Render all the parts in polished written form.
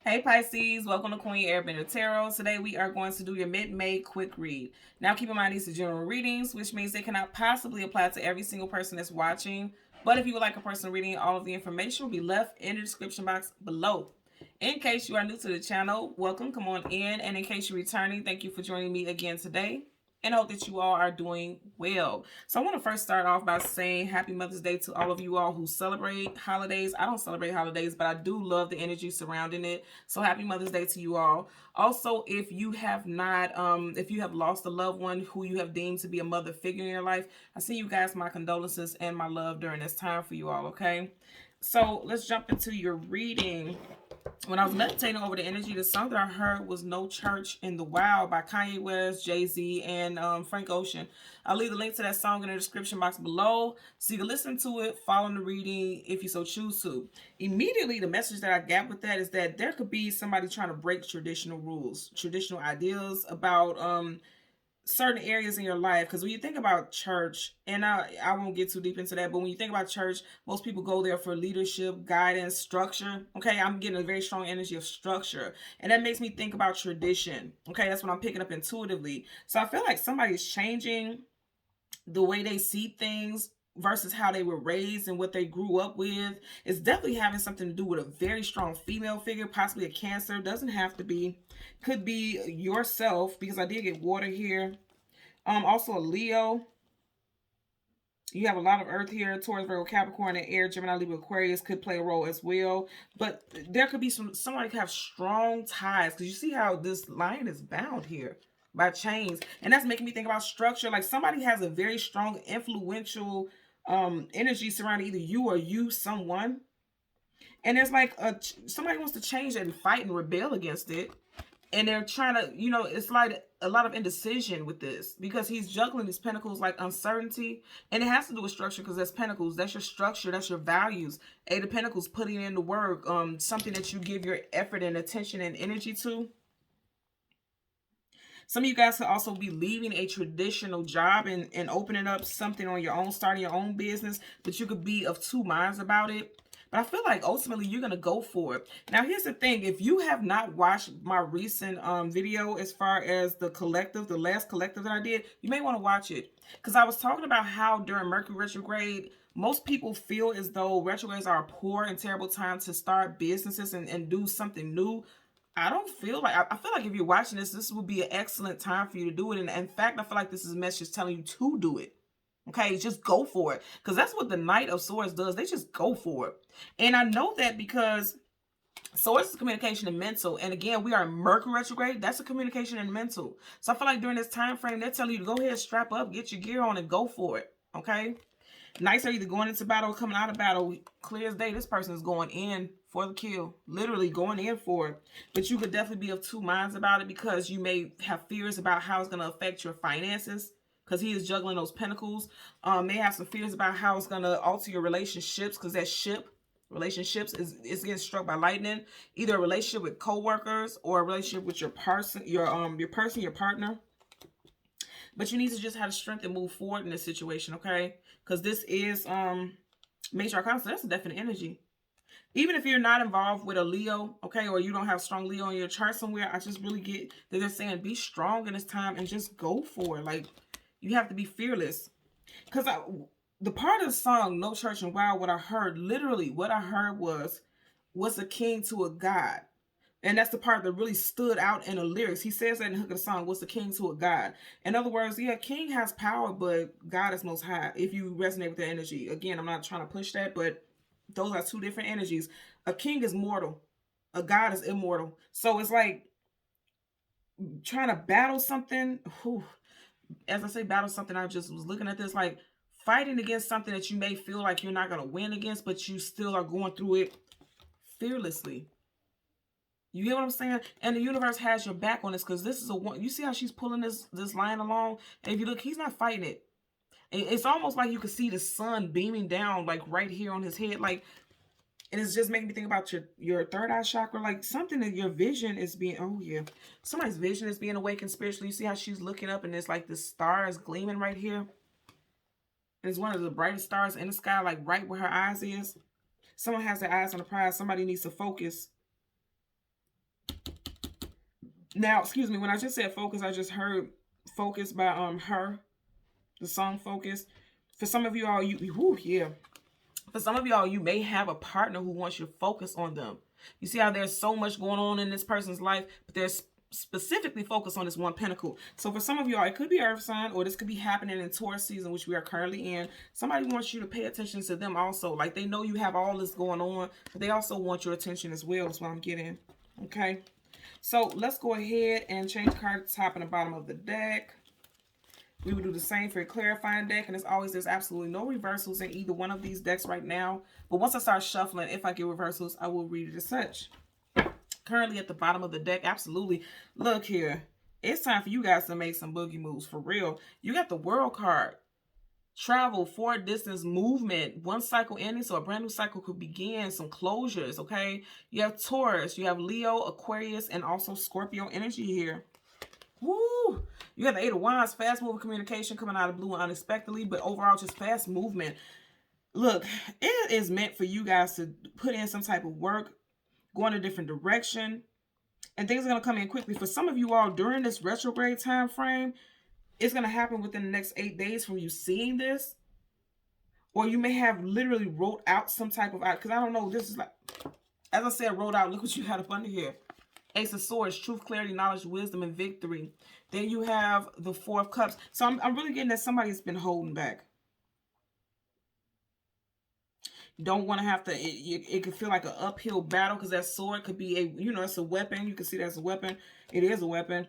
Hey Pisces, welcome to Queen Airbender Tarot. Today we are going to do your mid-May quick read. Now keep in mind these are general readings, which means they cannot possibly apply to every single person that's watching. But if you would like a personal reading, all of the information will be left in the description box below. In case you are new to the channel, welcome, come on in. And in case you're returning, thank you for joining me again today. And I hope that you all are doing well. So I want to first start off by saying Happy Mother's Day to all of you all who celebrate holidays. I don't celebrate holidays, but I do love the energy surrounding it. So Happy Mother's Day to you all. Also, if you have not, if you have lost a loved one who you have deemed to be a mother figure in your life, I send you guys my condolences and my love during this time for you all, okay? So let's jump into your reading. When I was meditating over the energy, the song that I heard was No Church in the Wild by Kanye West, Jay-Z, and Frank Ocean. I'll leave the link to that song in the description box below so you can listen to it, follow the reading if you so choose to. Immediately, the message that I got with that is that there could be somebody trying to break traditional rules, traditional ideas about certain areas in your life. Because when you think about church, and I won't get too deep into that, but when you think about church, most people go there for leadership, guidance, structure. Okay, I'm getting a very strong energy of structure, and that makes me think about tradition. Okay, that's what I'm picking up intuitively. So I feel like somebody's changing the way they see things versus how they were raised and what they grew up with. It's definitely having something to do with a very strong female figure, possibly a Cancer. Doesn't have to be. Could be yourself, because I did get water here. Also a Leo. You have a lot of Earth here. Taurus, Virgo, Capricorn, and Air, Gemini, Libra, Aquarius could play a role as well. But there could be somebody could have strong ties, because you see how this line is bound here by chains, and that's making me think about structure. Like somebody has a very strong, influential energy surrounding either you or you someone, and there's like somebody wants to change it and fight and rebel against it, and they're trying to, it's like a lot of indecision with this, because he's juggling these pentacles, like uncertainty, and it has to do with structure, because that's pentacles, that's your structure, that's your values. Eight of Pentacles, putting in the work, something that you give your effort and attention and energy to. Some of you guys could also be leaving a traditional job and opening up something on your own, starting your own business, but you could be of two minds about it. But I feel like ultimately you're going to go for it. Now, here's the thing. If you have not watched my recent video as far as the collective, the last collective that I did, you may want to watch it. Because I was talking about how during Mercury retrograde, most people feel as though retrogrades are a poor and terrible time to start businesses and do something new. I don't feel like, I feel like if you're watching this, this would be an excellent time for you to do it. And in fact, I feel like this is a message telling you to do it. Okay, just go for it. Because that's what the Knight of Swords does. They just go for it. And I know that because Swords is communication and mental. And again, we are in Mercury retrograde. That's a communication and mental. So I feel like during this time frame, they're telling you to go ahead, strap up, get your gear on, and go for it. Okay? Knights are either going into battle or coming out of battle. Clear as day, this person is going in for the kill. Literally going in for it. But you could definitely be of two minds about it, because you may have fears about how it's going to affect your finances, because he is juggling those pentacles. May have some fears about how it's going to alter your relationships, because that relationships is getting struck by lightning. Either a relationship with co-workers or a relationship with your person, your partner. But you need to just have the strength to move forward in this situation, okay? Because this is Major Arcana, so that's a definite energy. Even if you're not involved with a Leo, okay, or you don't have strong Leo in your chart somewhere, I just really get that they're saying be strong in this time and just go for it. Like, you have to be fearless. Because the part of the song, No Church and Wild, what I heard was a king to a god. And that's the part that really stood out in the lyrics. He says that in the hook of the song, what's the king to a god? In other words, yeah, king has power, but God is most high. If you resonate with the energy. Again, I'm not trying to push that, but those are two different energies. A king is mortal. A god is immortal. So it's like trying to battle something. Whew, as I say, battle something, I just was looking at this like fighting against something that you may feel like you're not going to win against, but you still are going through it fearlessly. You hear what I'm saying? And the universe has your back on this, because this is a one. You see how she's pulling this line along? And if you look, he's not fighting it. It's almost like you can see the sun beaming down, like right here on his head. Like, and it's just making me think about your third eye chakra. Like something that your vision is being, oh yeah. Somebody's vision is being awakened spiritually. You see how she's looking up and it's like the star is gleaming right here. And it's one of the brightest stars in the sky, like right where her eyes is. Someone has their eyes on the prize. Somebody needs to focus. Now, excuse me, when I just said focus, I just heard Focus by Her, the song Focus. For some of you all, yeah. For some of y'all, you may have a partner who wants you to focus on them. You see how there's so much going on in this person's life, but they're specifically focused on this one pentacle. So for some of y'all, it could be earth sign, or this could be happening in Taurus season, which we are currently in. Somebody wants you to pay attention to them also. Like, they know you have all this going on, but they also want your attention as well. That's what I'm getting. Okay. So let's go ahead and change the card at the top and the bottom of the deck. We will do the same for a clarifying deck. And as always, there's absolutely no reversals in either one of these decks right now. But once I start shuffling, if I get reversals, I will read it as such. Currently at the bottom of the deck, absolutely. Look here. It's time for you guys to make some boogie moves for real. You got the World card. Travel, forward distance, movement, one cycle ending, so a brand new cycle could begin, some closures, okay? You have Taurus, you have Leo, Aquarius, and also Scorpio energy here. Woo! You have the Eight of Wands, fast moving communication coming out of blue and unexpectedly, but overall just fast movement. Look, it is meant for you guys to put in some type of work, go in a different direction, and things are going to come in quickly. For some of you all, during this retrograde time frame, it's going to happen within the next 8 days from you seeing this. Or you may have literally wrote out some type of, because I don't know, this is like, as I said, wrote out, look what you had up under here. Ace of Swords, truth, clarity, knowledge, wisdom, and victory. Then you have the Four of Cups. So I'm really getting that somebody's been holding back. Don't want to have to, it could feel like an uphill battle, because that sword could be a, it's a weapon. You can see that's a weapon. It is a weapon.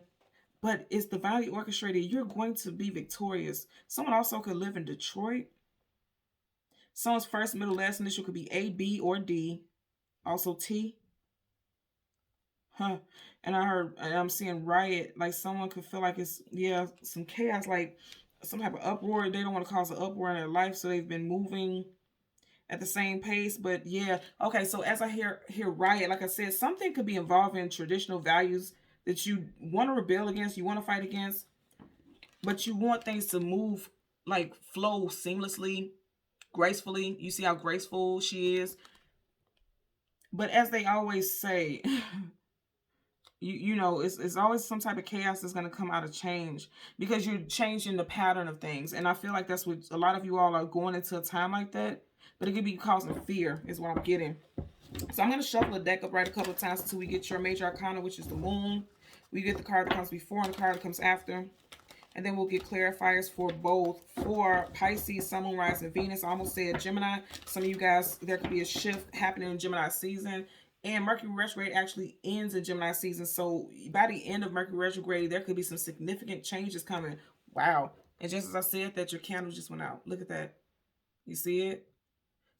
But it's divinely orchestrated. You're going to be victorious. Someone also could live in Detroit. Someone's first, middle, last initial could be A, B, or D. Also T. And I'm seeing riot. Like someone could feel like it's, some chaos. Like some type of uproar. They don't want to cause an uproar in their life. So they've been moving at the same pace. But yeah. Okay, so as I hear riot, like I said, something could be involving traditional values that you want to rebel against, you want to fight against, but you want things to move, like flow seamlessly, gracefully. You see how graceful she is. But as they always say, it's always some type of chaos that's going to come out of change, because you're changing the pattern of things. And I feel like that's what a lot of you all are going into a time like that, but it could be causing fear is what I'm getting. So I'm going to shuffle the deck upright a couple of times until we get your major arcana, which is the Moon. We get the card that comes before and the card that comes after. And then we'll get clarifiers for both. For Pisces, Sun, Moon, Rising, Venus. I almost said Gemini. Some of you guys, there could be a shift happening in Gemini season. And Mercury retrograde actually ends in Gemini season. So by the end of Mercury retrograde, there could be some significant changes coming. Wow. And just as I said that, your candle just went out. Look at that. You see it?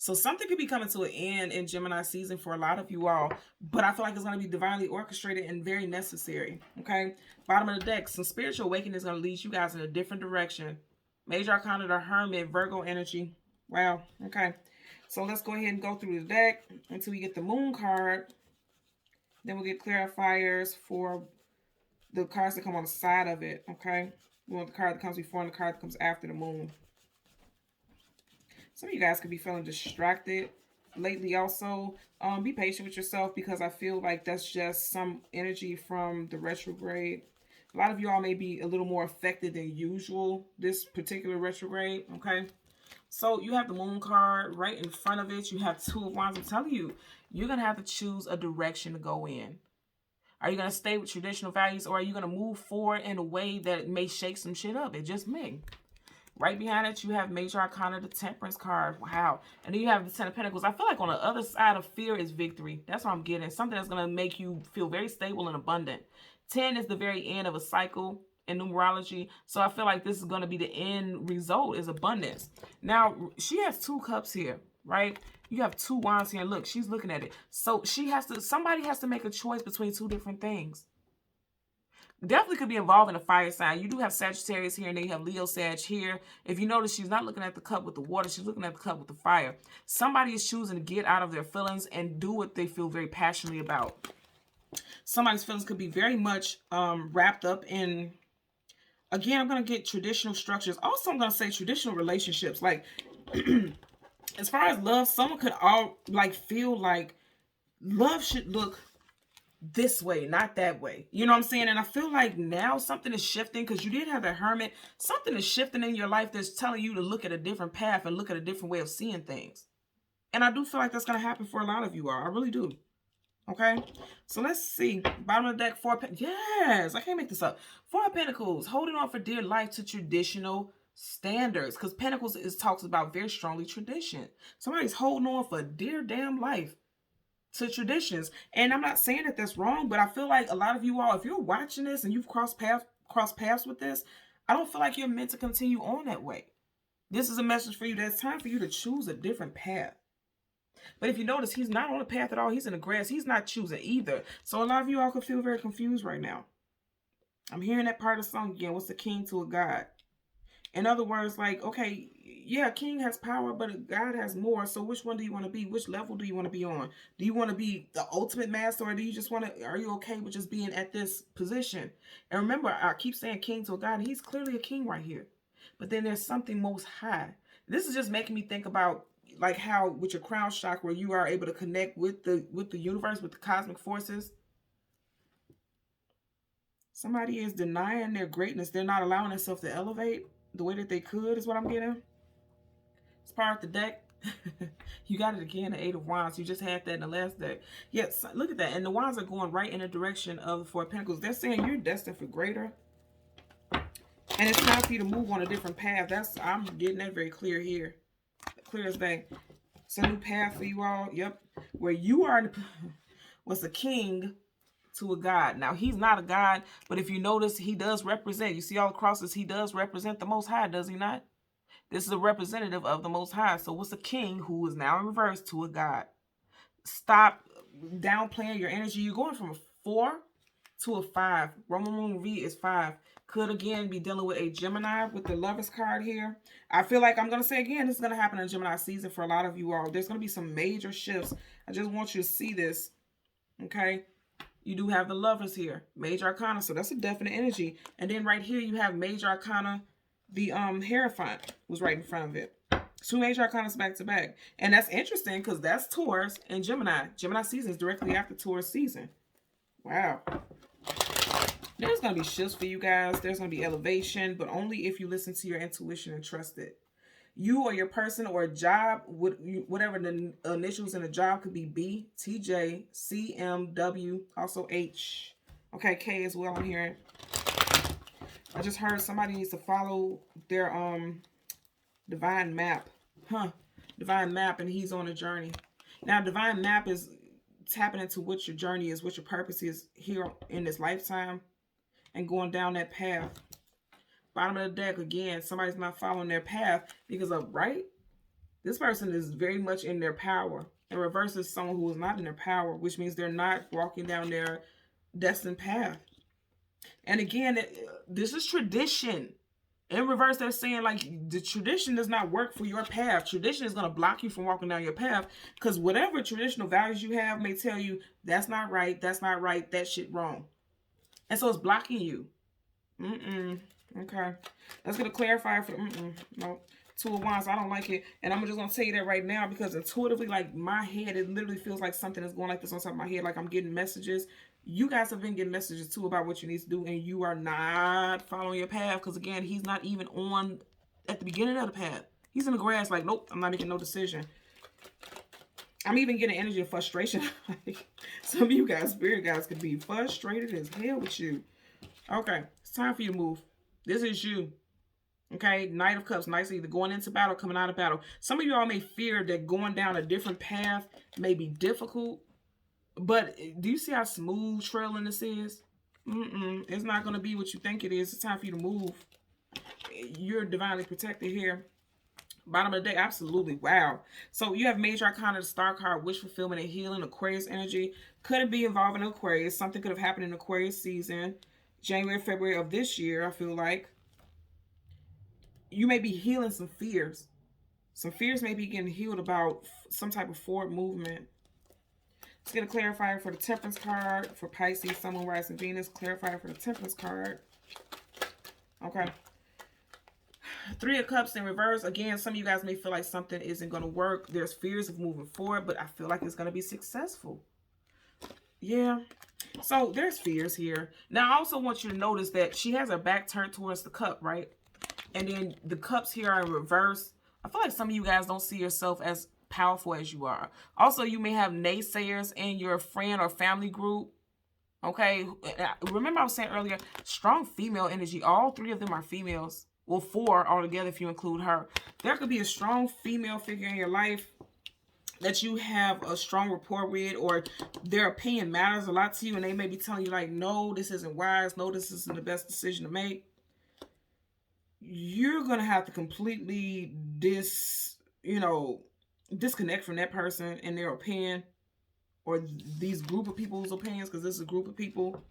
So something could be coming to an end in Gemini season for a lot of you all. But I feel like it's going to be divinely orchestrated and very necessary. Okay? Bottom of the deck. Some spiritual awakening is going to lead you guys in a different direction. Major Arcana, the Hermit, Virgo energy. Wow. Okay. So let's go ahead and go through the deck until we get the Moon card. Then we'll get clarifiers for the cards that come on the side of it. Okay? We want the card that comes before and the card that comes after the Moon. Some of you guys could be feeling distracted lately also. Be patient with yourself, because I feel like that's just some energy from the retrograde. A lot of you all may be a little more affected than usual this particular retrograde, okay? So you have the Moon card right in front of it. You have Two of Wands. I'm telling you, you're going to have to choose a direction to go in. Are you going to stay with traditional values, or are you going to move forward in a way that may shake some shit up? It just may. Right behind it, you have Major Arcana, the Temperance card. Wow. And then you have the Ten of Pentacles. I feel like on the other side of fear is victory. That's what I'm getting. Something that's going to make you feel very stable and abundant. 10 is the very end of a cycle in numerology. So I feel like this is going to be the end result, is abundance. Now, she has 2 cups here, right? You have 2 wands here. Look, she's looking at it. So somebody has to make a choice between 2 different things. Definitely could be involved in a fire sign. You do have Sagittarius here, and then you have Leo Sag here. If you notice, she's not looking at the cup with the water. She's looking at the cup with the fire. Somebody is choosing to get out of their feelings and do what they feel very passionately about. Somebody's feelings could be very much wrapped up in, again, I'm going to get traditional structures. Also, I'm going to say traditional relationships. Like, as far as love, someone could feel like love should look this way, not that way. You know what I'm saying? And I feel like now something is shifting, because you did have the Hermit. Something is shifting in your life that's telling you to look at a different path and look at a different way of seeing things. And I do feel like that's going to happen for a lot of you all. I really do. Okay, so let's see. Bottom of the deck, yes, I can't make this up. Four of Pentacles, holding on for dear life to traditional standards, because Pentacles talks about very strongly tradition. Somebody's holding on for dear damn life to traditions. And I'm not saying that that's wrong, but I feel like a lot of you all, if you're watching this and you've crossed paths with this, I don't feel like you're meant to continue on that way. This is a message for you. That's time for you to choose a different path. But if you notice, he's not on the path at all. He's in the grass. He's not choosing either. So a lot of you all could feel very confused right now. I'm hearing that part of the song again. What's the king to a god? In other words, like, okay, yeah, king has power, but God has more. So which one do you want to be? Which level do you want to be on? Do you want to be the ultimate master, or do you just want to, are you okay with just being at this position? And remember, I keep saying king to a god. He's clearly a king right here. But then there's something most high. This is just making me think about like how with your crown chakra you are able to connect with the universe, with the cosmic forces. Somebody is denying their greatness. They're not allowing themselves to elevate the way that they could, is what I'm getting. It's part of the deck. You got it again, the Eight of Wands. You just had that in the last deck. Yes, look at that. And the Wands are going right in the direction of the Four of Pentacles. They're saying you're destined for greater. And it's time for you to move on a different path. I'm getting that very clear here. Clear as day. It's a new path for you all. Yep. Where you are was a king to a god. Now, he's not a god, but if you notice, he does represent. You see all the crosses, he does represent the Most High, does he not? This is a representative of the Most High. So what's a king who is now in reverse to a god? Stop downplaying your energy. You're going from a 4 to a 5. Roman numeral V is 5. Could again be dealing with a Gemini with the Lovers card here. I feel like I'm going to say again, this is going to happen in Gemini season for a lot of you all. There's going to be some major shifts. I just want you to see this. Okay. You do have the Lovers here. Major Arcana. So that's a definite energy. And then right here you have Major Arcana. The Hierophant was right in front of it. 2 Major Arcana back to back. And that's interesting because that's Taurus and Gemini. Gemini season is directly after Taurus season. Wow. There's going to be shifts for you guys. There's going to be elevation, but only if you listen to your intuition and trust it. You or your person or a job, whatever the initials in a job could be B, TJ, C, M, W, also H. Okay, K as well, I'm hearing. I just heard somebody needs to follow their divine map. Divine map, and he's on a journey. Now, divine map is tapping into what your journey is, what your purpose is here in this lifetime, and going down that path. Bottom of the deck, again, somebody's not following their path because of, right? This person is very much in their power. And reverse is someone who is not in their power, which means they're not walking down their destined path. And again, this is tradition. In reverse, they're saying like the tradition does not work for your path. Tradition is going to block you from walking down your path because whatever traditional values you have may tell you that's not right, that shit wrong. And so it's blocking you. Okay. Let's get a clarifier for no. 2 of Wands. I don't like it. And I'm just going to tell you that right now because intuitively, like my head, it literally feels like something is going like this on top of my head. Like I'm getting messages. You guys have been getting messages too about what you need to do. And you are not following your path. Because again, he's not even on at the beginning of the path. He's in the grass like, nope, I'm not making no decision. I'm even getting energy of frustration. Like some of you guys, spirit guys, could be frustrated as hell with you. Okay. It's time for you to move. This is you. Okay, Knight of Cups, nice, either going into battle, coming out of battle. Some of y'all may fear that going down a different path may be difficult. But do you see how smooth trailing this is? It's not going to be what you think it is. It's time for you to move. You're divinely protected here. Bottom of the deck, absolutely. Wow. So you have Major Arcana, the Star card, wish fulfillment and healing, Aquarius energy. Could it be involving Aquarius? Something could have happened in Aquarius season. January, February of this year, I feel like. You may be healing some fears. Some fears may be getting healed about some type of forward movement. Let's get a clarifier for the Temperance card. For Pisces, Sun, Moon, Rising, Venus. Clarifier for the Temperance card. Okay. 3 of Cups in reverse. Again, some of you guys may feel like something isn't going to work. There's fears of moving forward, but I feel like it's going to be successful. Yeah. So there's fears here. Now, I also want you to notice that she has her back turned towards the cup, right? And then the cups here are in reverse. I feel like some of you guys don't see yourself as powerful as you are. Also, you may have naysayers in your friend or family group. Okay, remember I was saying earlier, strong female energy. All three of them are females. Well, four altogether if you include her. There could be a strong female figure in your life that you have a strong rapport with, or their opinion matters a lot to you, and they may be telling you like, no, this isn't wise, no, this isn't the best decision to make. You're gonna have to completely disconnect from that person and their opinion, or these group of people's opinions, because this is a group of people.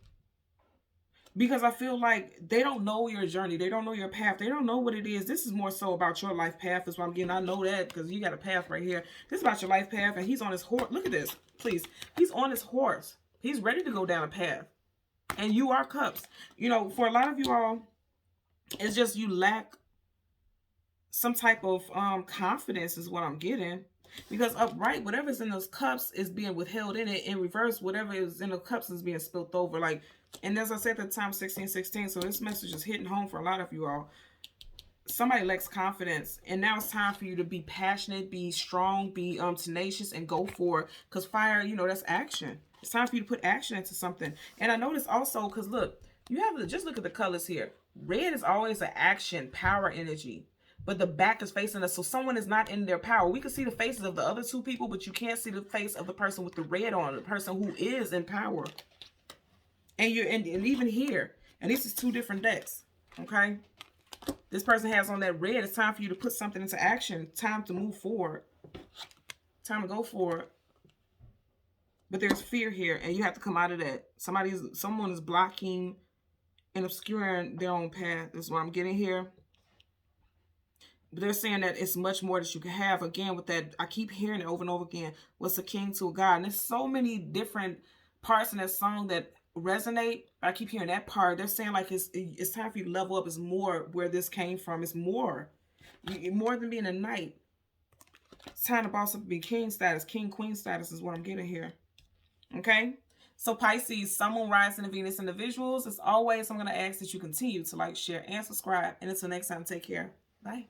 Because I feel like they don't know your journey. They don't know your path. They don't know what it is. This is more so about your life path is what I'm getting. I know that because you got a path right here. This is about your life path, and he's on his horse. Look at this, please. He's on his horse. He's ready to go down a path. And you are cups. You know, for a lot of you all, it's just you lack some type of confidence is what I'm getting. Because upright, whatever's in those cups is being withheld in it. In reverse, whatever is in the cups is being spilt over. Like, and as I said at the time, 1616. So this message is hitting home for a lot of you all. Somebody lacks confidence, and now it's time for you to be passionate, be strong, be tenacious, and go for it. Because fire, you know, that's action. It's time for you to put action into something. And I noticed also, because look, you have to just look at the colors here. Red is always an action, power energy. But the back is facing us, so someone is not in their power. We can see the faces of the other two people, but you can't see the face of the person with the red on, the person who is in power. And you're and even here, and this is two different decks. Okay, this person has on that red. It's time for you to put something into action. Time to move forward. Time to go forward. But there's fear here, and you have to come out of that. Someone is blocking and obscuring their own path. This is what I'm getting here. But they're saying that it's much more that you can have. Again, with that, I keep hearing it over and over again. What's a king to a god? And there's so many different parts in that song that resonate. I keep hearing that part. They're saying like it's time for you to level up. It's more where this came from. It's more than being a knight. It's time to boss up and be king status. King, queen status is what I'm getting here. Okay? So Pisces, Sun, Moon, Rising, and Venus individuals. As always, I'm going to ask that you continue to like, share, and subscribe. And until next time, take care. Bye.